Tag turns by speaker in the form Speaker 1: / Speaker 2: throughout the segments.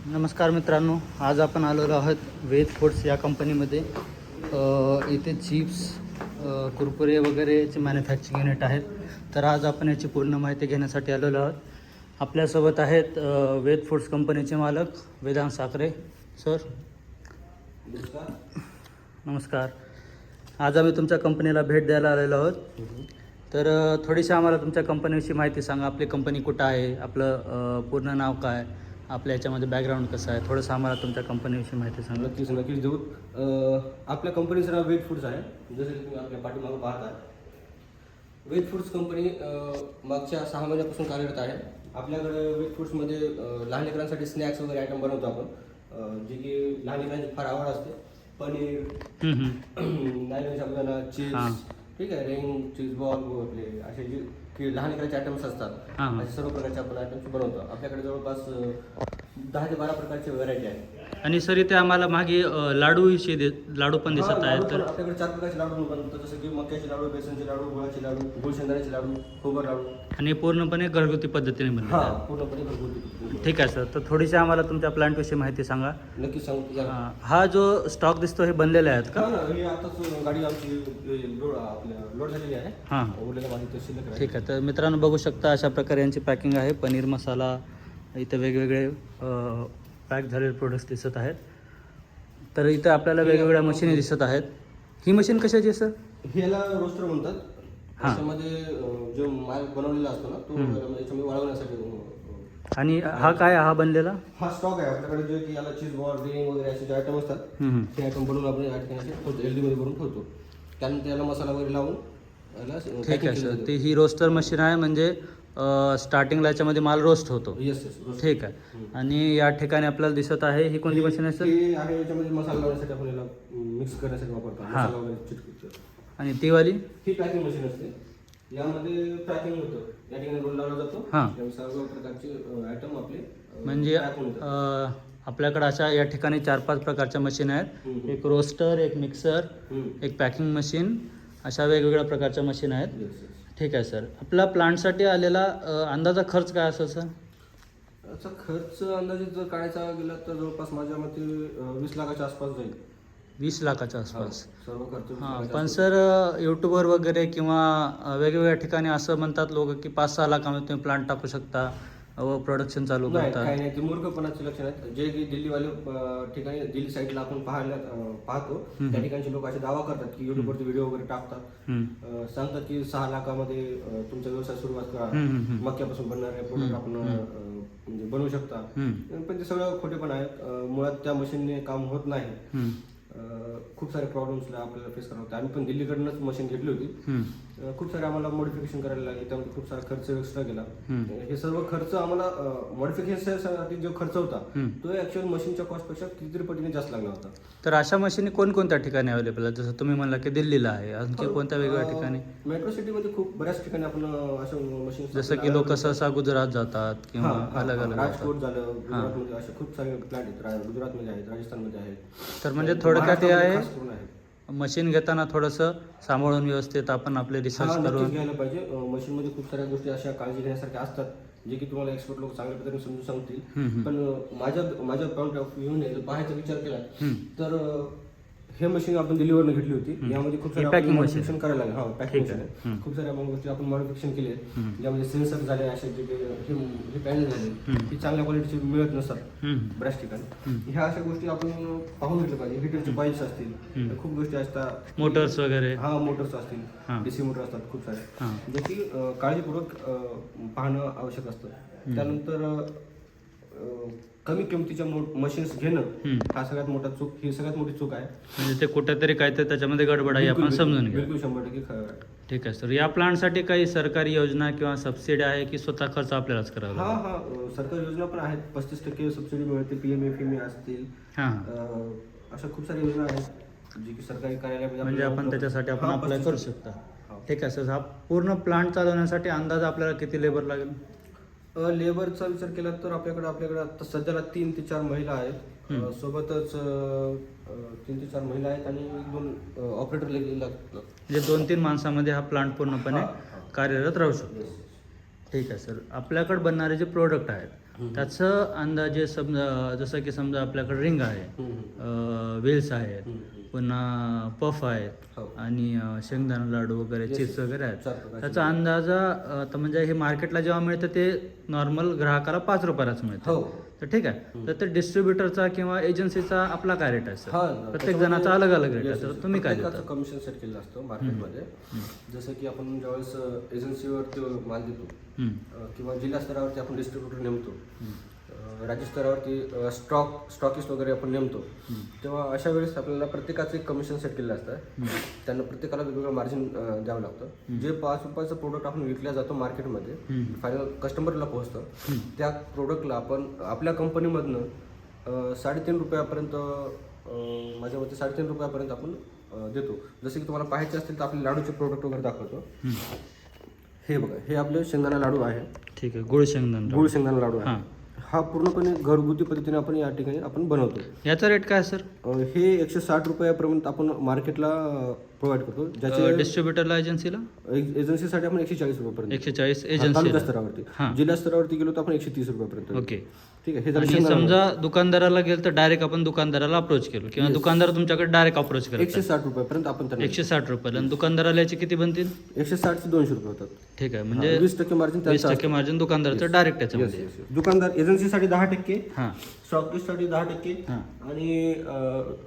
Speaker 1: नमस्कार मित्रांनो, आज आपण आलेलो आहोत वेद फूड्स या कंपनीमध्ये. इथे चिप्स, कुरकुरे वगैरेचे मॅन्युफॅक्चरिंग युनिट आहेत. तर आज आपण याची पूर्ण माहिती घेण्यासाठी आलेलो आहोत. आपल्यासोबत आहेत वेद फूड्स कंपनीचे मालक वेदांत साखरे सर. नमस्कार. आज आम्ही तुमच्या कंपनीला भेट द्यायला आलेलो आहोत. तर थोडीशी आम्हाला तुमच्या कंपनीविषयी माहिती सांगा. आपली कंपनी कुठं आहे, आपलं पूर्ण नाव काय, आपल्या याच्यामध्ये बॅकग्राऊंड कसं आहे, थोडंसं आम्हाला तुमच्या कंपनीविषयी माहिती सांगा.
Speaker 2: नक्कीच देऊ. आपल्या कंपनीचं नाव वेद फूड्स आहे. जसं की तुम्ही आपल्या पाठीमागं पाहता, वेद फूड्स कंपनी मागच्या 6 महिन्यापासून कार्यरत आहे. आपल्याकडे वेद फूड्समध्ये लहान लेकरांसाठी स्नॅक्स वगैरे आयटम बनवतो आपण, जे की लहान लेकरांची फार आवड असते. पनीर, नाही साबुदाणा, चिप्स, ठीक आहे, रिंग, चीज बॉल, आपले असे जे की लहान लेकरांचे आयटम्स असतात, असे सर्व प्रकारचे आपण आयटम्स बनवतो. आपल्याकडे जवळपास 10 ते 12 प्रकारचे व्हरायटी आहे.
Speaker 1: आणि सर इथे आम्हाला मागे लाडू पण दिसत आहेत. तर
Speaker 2: आपल्याकडे 4 प्रकारचे लाडू बनवतात, जसं की मक्याचे लाडू, बेसनचे लाडू, गुळाचे लाडू, गुळ शेंगदाण्याचे लाडू, खोबर लाडू.
Speaker 1: आणि पूर्णपणे घरगुती पद्धतीने बनवतात.
Speaker 2: पूर्णपणे घरगुती.
Speaker 1: ठीक आहे सर. तर थोडीशी आम्हाला तुमच्या प्लांटविषयी माहिती सांगा.
Speaker 2: नक्की सांगू.
Speaker 1: हा जो स्टॉक दिसतो हे बनलेले आहेत का?
Speaker 2: हे आताच गाडी आमची लोड झालेली आहे.
Speaker 1: हां,
Speaker 2: उरलेल्या माहिती तर शिल्लक आहे.
Speaker 1: ठीक आहे. तर मित्रांनो बघू शकता अशा प्रकारे यांची पॅकिंग आहे. पनीर मसाला, इथं वेगवेगळे पॅक झालेले प्रोडक्ट्स दिसत आहेत. तर इथं आपल्याला वेगवेगळ्या मशीनी दिसत आहेत. ही मशीन कशाची आहे सर?
Speaker 2: ह्याला रोस्टर म्हणतात. त्याच्यामध्ये जो माल बनवलेला असतो ना, तो याच्यामध्ये वाळवण्यासाठी.
Speaker 1: आणि हा काय हा बनलेला?
Speaker 2: हा स्टॉक आहे आपल्याकडे, जे की याला चीज बॉल, रिंग वगैरे असे जे आयटम असतात, ते आयटम बनवून आपण या ठिकाणी ठेवतो, एल मध्ये भरून ठेवतो. त्यानंतर याला मसाला वगैरे लावून
Speaker 1: ठीक आहे सर. ती ही रोस्टर मशीन आहे, म्हणजे स्टार्टिंगला याच्यामध्ये माल रोस्ट होतो.
Speaker 2: येस.
Speaker 1: ठीक आहे. आणि या ठिकाणी आपल्याला दिसत आहे ही कोणती मशीन आहे सर?
Speaker 2: हे आहे याच्यामध्ये मसाला लावण्यासाठी आपण याला मिक्स करण्यासाठी वापरतो. मसाला वगैरे चिटकवतो.
Speaker 1: आणि ती वाली
Speaker 2: ही पॅकिंग मशीन असते. यामध्ये पॅकिंग होतं, या ठिकाणी रोल लावला जातो. सर्व प्रकारचे आयटम आपले
Speaker 1: म्हणजे आपल्याकडे अशा या ठिकाणी 4-5 प्रकारच्या मशीन आहेत. एक रोस्टर, एक मिक्सर, एक पॅकिंग मशीन, अशा वेगवेगळ्या प्रकारच्या मशीन आहेत. ठीक आहे सर. आपला प्लांटसाठी आलेला अंदाजा खर्च काय असेल सर?
Speaker 2: याचा खर्च अंदाजे जर काढायचा गेला तर जवळपास माझ्या मते 20 लाखाच्या आसपास जाईल.
Speaker 1: 20 लाखाच्या आसपास
Speaker 2: सर्व खर्च.
Speaker 1: हां. पण सर यूट्यूबवर वगैरे किंवा वेगवेगळ्या ठिकाणी असं म्हणतात लोक की 5-6 लाखामध्ये तुम्ही प्लांट टाकू शकता व प्रोडक्शन चालू करता.
Speaker 2: काही नाही, ते मूर्खपणाचे लक्षण आहेत. जे की दिल्लीवाले ठिकाणी, दिल्ली साईडला आपण पाहतो, त्या ठिकाणचे लोक असे दावा करतात की युट्यूबवरती व्हिडिओ वगैरे टाकतात, सांगतात की 6 लाखामध्ये तुमचा व्यवसाय सुरुवात करा, मक्यापासून बनणारे प्रोडक्ट आपण म्हणजे बनवू शकता. पण ते सगळं खोटेपण आहेत. मुळात त्या मशीनने काम होत नाही. खूप सारे प्रॉब्लेम्सला आपल्याला फेस करावं लागतं. आम्ही पण दिल्लीकडूनच मशीन घेतली होती. खूप सारे आम्हाला मॉडिफिकेशन करायला लागले, त्यामध्ये खूप सारा खर्च एक्स्ट्रा गेला. हे सर्व खर्च आम्हाला मॉडिफिकेशनसाठी जो खर्च होता तो ऍक्च्युअल मशीनच्या कॉस्टपेक्षा कितीतरी पटीने जास्त लागला होता.
Speaker 1: तर अशा मशीनी कोणकोणत्या ठिकाणी अवेलेबल आहेत? जसं तुम्ही म्हणला की दिल्लीला आहे, आणखी कोणत्या वेगवेगळ्या ठिकाणी?
Speaker 2: मेट्रो सिटीमध्ये खूप बऱ्याच ठिकाणी आपण अशा मशीन,
Speaker 1: जसं की लोक सहसा गुजरात जातात किंवा अलग अलग
Speaker 2: राजकोट झालं, गुजरातमध्ये असे खूप सारे प्लांट आहेत. गुजरातमध्ये आहेत, राजस्थानमध्ये आहेत.
Speaker 1: तर म्हणजे थोडक्यात हे आहे, मशीन घेताना थोडंसं सांभाळून व्यवस्थित आपण आपले रिसर्च करून
Speaker 2: घ्यायला पाहिजे. मशीनमध्ये खूप साऱ्या गोष्टी अशा काळजी घेण्यासारख्या असतात, जे की तुम्हाला एक्सपर्ट लोक चांगल्या पद्धतीने समजून सांगतील. पण माझ्या पॉईंट ऑफ व्ह्यूने जर पाहायचा विचार केला तर हे मशीन आपण दिल्लीवरून घेतली होती. यामध्ये खूप सारे मॉडिफिकेशन करायला लागले. पॅकिंग मशीन खूप साऱ्या गोष्टी आपण मॉडिफिकेशन केले, ज्यामध्ये सेन्सर झाले, असे हे पॅनल झाले, हे चांगल्या क्वालिटीचे मिळत नसतात बऱ्याच ठिकाणी. ह्या अशा गोष्टी आपण पाहून घेतल्या पाहिजे. हिटरचे पाईप्स असतील, खूप गोष्टी असतात,
Speaker 1: मोटर्स वगैरे,
Speaker 2: मोटर्स असतील, डीसी मोटर असतात खूप सारे, जे की काळजीपूर्वक पाहणं आवश्यक असतं. त्यानंतर कमी किमतीच्या मशीन्स घेणं ही सगळ्यात मोठी चूक आहे.
Speaker 1: म्हणजे ते कुठेतरी काहीतरी त्याच्यामध्ये गडबड आहे, आपण समजून घ्या.
Speaker 2: बिलकुल 100% खरं आहे.
Speaker 1: ठीक आहे सर. या प्लांटसाठी काही सरकारी योजना किंवा सबसिडी आहे की स्वतः खर्च आपल्यालाच करावा?
Speaker 2: सरकारी योजना पण आहेत. 35% सबसिडी मिळते, PMFME असतील, अशा खूप साऱ्या योजना आहेत जी की सरकारी कार्यालयामध्ये,
Speaker 1: म्हणजे आपण त्याच्यासाठी आपण अप्लाय करू शकता. ठीक आहे सर. हा पूर्ण प्लांट चालवण्यासाठी अंदाज आपल्याला किती लेबर लागेल?
Speaker 2: लेबरचा विचार केला तर आपल्याकडे आता सध्याला 3 ते 4 महिला आहेत. सोबतच 3 ते 4 महिला आहेत आणि 1-2 ऑपरेटर लागतात.
Speaker 1: म्हणजे 2-3 माणसामध्ये हा प्लांट पूर्णपणे कार्यरत राहू शकतो. ठीक आहे सर. आपल्याकडे बनणारे जे प्रोडक्ट आहेत त्याचं अंदाजे समजा जसं की समजा आपल्याकडे रिंग आहे, वेल्स आहेत, पुन्हा पफ आहेत
Speaker 2: हो.
Speaker 1: आणि शेंगदाणा लाडू वगैरे, चिप्स वगैरे आहेत.
Speaker 2: चार प्रकारचे.
Speaker 1: त्याचा अंदाजा तर म्हणजे हे मार्केटला जेव्हा मिळतं ते नॉर्मल ग्राहकाला 5 रुपयालाच मिळतं.
Speaker 2: हो.
Speaker 1: तर ठीक आहे. तर ते डिस्ट्रीब्युटरचा किंवा एजन्सीचा आपला काय रेट आहे सर?
Speaker 2: हा,
Speaker 1: प्रत्येक जणाचा अलग अलग रेट आहे. तर तुम्ही काय देता?
Speaker 2: प्रत्येकाचं कमिशन सेट केलेलं असतं मार्केटमध्ये. जसं की आपण ज्यावेळेस एजन्सीवरती माल देतो किंवा जिल्हा स्तरावरती आपण डिस्ट्रीब्युटर नेमतो, राज्य स्तरावरती स्टॉकिस्ट वगैरे आपण नेमतो, तेव्हा अशा वेळेस आपल्याला प्रत्येकाचं एक कमिशन सेट केलेलं असतं. त्यांना प्रत्येकाला वेगवेगळं मार्जिन द्यावं लागतं. जे 5 रुपयाचं प्रोडक्ट आपण विकल्या जातो मार्केटमध्ये, फायनल कस्टमरला पोहोचतं, त्या प्रोडक्टला आपण आपल्या कंपनीमधनं 3.5 रुपयापर्यंत, माझ्या मते 3.5 रुपयापर्यंत आपण देतो. जसे की तुम्हाला पाहायचे असतील तर आपले लाडूचे प्रोडक्ट वगैरे दाखवतो. हे बघा, हे आपले शेंगदाणा लाडू आहे.
Speaker 1: ठीक आहे. गुळ शेंगदाणा
Speaker 2: लाडू आहे. हा पूर्णपणे घरगुती पद्धतीने आपण या ठिकाणी आपण बनवतो.
Speaker 1: याचा रेट काय सर?
Speaker 2: हे 160 रुपयापर्यंत आपण मार्केटला प्रोव्हाइड करतो. ज्याचे
Speaker 1: डिस्ट्रीब्युटरला, एजन्सीला
Speaker 2: एजन्सीसाठी आपण 140 रुपयापर्यंत,
Speaker 1: 140
Speaker 2: तालुका
Speaker 1: एजन्सी.
Speaker 2: स्तरावरती. जिल्हा स्तरावरती गेलो तर आपण 130 रुपयापर्यंत.
Speaker 1: ओके.
Speaker 2: ठीक आहे. हे
Speaker 1: आणि समजा दुकानदाराला गेलं तर डायरेक्ट आपण दुकानदाराला अप्रोच केलो किंवा दुकानदार तुमच्याकडे डायरेक्ट अप्रोच केलं
Speaker 2: 160 रुपयापर्यंत आपण त्यांना
Speaker 1: 160 रुपयाला, आणि दुकानदाराला याचे किती बनतील?
Speaker 2: 160 ते 200 रुपये होतात.
Speaker 1: ठीक आहे. म्हणजे
Speaker 2: 20% मार्जिन
Speaker 1: 20% मार्जिन दुकानदाराचं डायरेक्ट त्याच्यामध्ये.
Speaker 2: दुकानदार एजन्सीसाठी 10%,
Speaker 1: हां
Speaker 2: स्टॉकिस्टसाठी 10%
Speaker 1: हां.
Speaker 2: आणि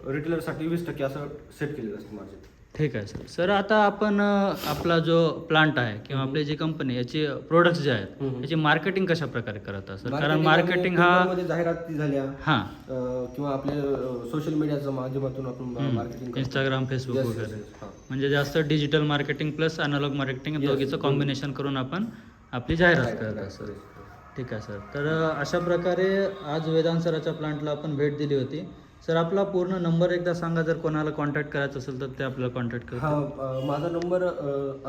Speaker 2: रिटेलरसाठी 20% असं सेट केलेलं असतं मार्जिन.
Speaker 1: ठीक आहे सर. सर आता आपण आपला जो प्लांट आहे किंवा आपली जी कंपनी, याची प्रोडक्ट्स जे आहेत याची मार्केटिंग कशा प्रकारे करत असतात? कारण मार्केटिंग हा
Speaker 2: जाहिराती झाल्या
Speaker 1: हां
Speaker 2: किंवा आपल्या सोशल मीडियाच्या माध्यमातून आपण मार्केटिंग
Speaker 1: इंस्टाग्राम, फेसबुक वगैरे, म्हणजे जास्त digital marketing plus analog marketing दोघीचं कॉम्बिनेशन करून आपण आपली जाहिरात करत असतो. ठीक आहे सर. तर अशा प्रकारे आज वेदांत सराच्या प्लांटला आपण भेट दिली होती. सर आपला पूर्ण नंबर एकदा सांगा, जर कोणाला कॉन्टॅक्ट करायचं असेल तर ते आपल्याला कॉन्टॅक्ट करा.
Speaker 2: हा, माझा नंबर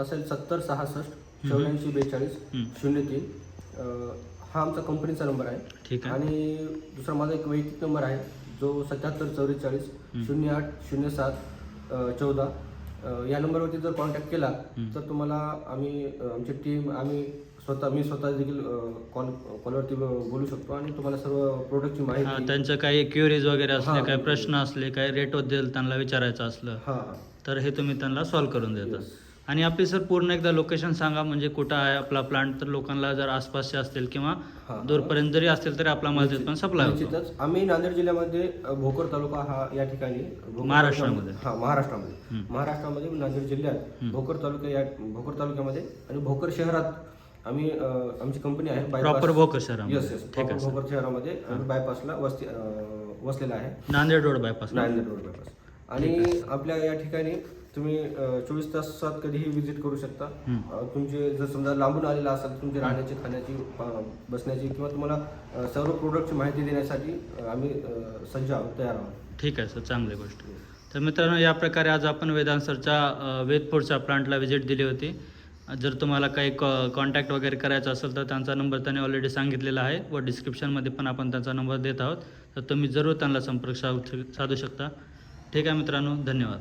Speaker 2: असेल 7066 84 42 03. हा आमचा कंपनीचा नंबर आहे.
Speaker 1: ठीक आहे.
Speaker 2: आणि दुसरा माझा एक वैयक्तिक नंबर आहे जो 77 44 08 07 14. या नंबरवरती जर कॉन्टॅक्ट केला तर तुम्हाला आमची टीम, मी स्वतः देखील कॉलवरती बोलू शकतो आणि तुम्हाला सर्व प्रोडक्टची माहिती,
Speaker 1: त्यांचं काही क्युरीज वगैरे असले, काही प्रश्न असले, काही रेट बद्दल त्यांना विचारायचं असलं तर हे तुम्ही त्यांना सॉल्व्ह करून देता. आणि आपली सर पूर्ण एकदा लोकेशन सांगा, म्हणजे कुठं आहे आपला प्लांट, तर लोकांना जर आसपासचे असतील किंवा दूरपर्यंत जरी असतील तरी आपला माल पण सप्लाय होतो.
Speaker 2: आम्ही नांदेड जिल्ह्यामध्ये भोकर तालुका हा या ठिकाणी
Speaker 1: महाराष्ट्रामध्ये
Speaker 2: महाराष्ट्रामध्ये नांदेड जिल्ह्यात भोकर तालुक्यामध्ये आणि भोकर शहरात आम्ही आमची कंपनी आहे.
Speaker 1: प्रॉपर भोकर शहरामध्ये.
Speaker 2: येस. भोकर शहरामध्ये बायपासला वसलेला आहे.
Speaker 1: Nanded road bypass.
Speaker 2: आणि आपल्या या ठिकाणी तुम्ही 24 तासात कधीही विजिट करू शकता. तुमचे जर समजा लांबून आलेला असाल, तुमची राहण्याची, खाण्याची, बसण्याची किंवा तुम्हाला सर्व प्रोडक्टची माहिती देण्यासाठी आम्ही सज्ज आहोत, तयार आहोत.
Speaker 1: ठीक आहे सर, चांगली गोष्ट. तर मित्रांनो, या प्रकारे आज आपण वेदांत सरच्या वेदफोर्डच्या प्लांटला व्हिजिट दिली होती. जर तुम्हाला काही कॉन्टॅक्ट वगैरे करायचा असेल तर त्यांचा नंबर त्यांनी ऑलरेडी सांगितलेला आहे व डिस्क्रिप्शनमध्ये पण आपण त्यांचा नंबर देत आहोत. तर तुम्ही जरूर त्यांना संपर्क साधू शकता. ठीक आहे मित्रांनो, धन्यवाद.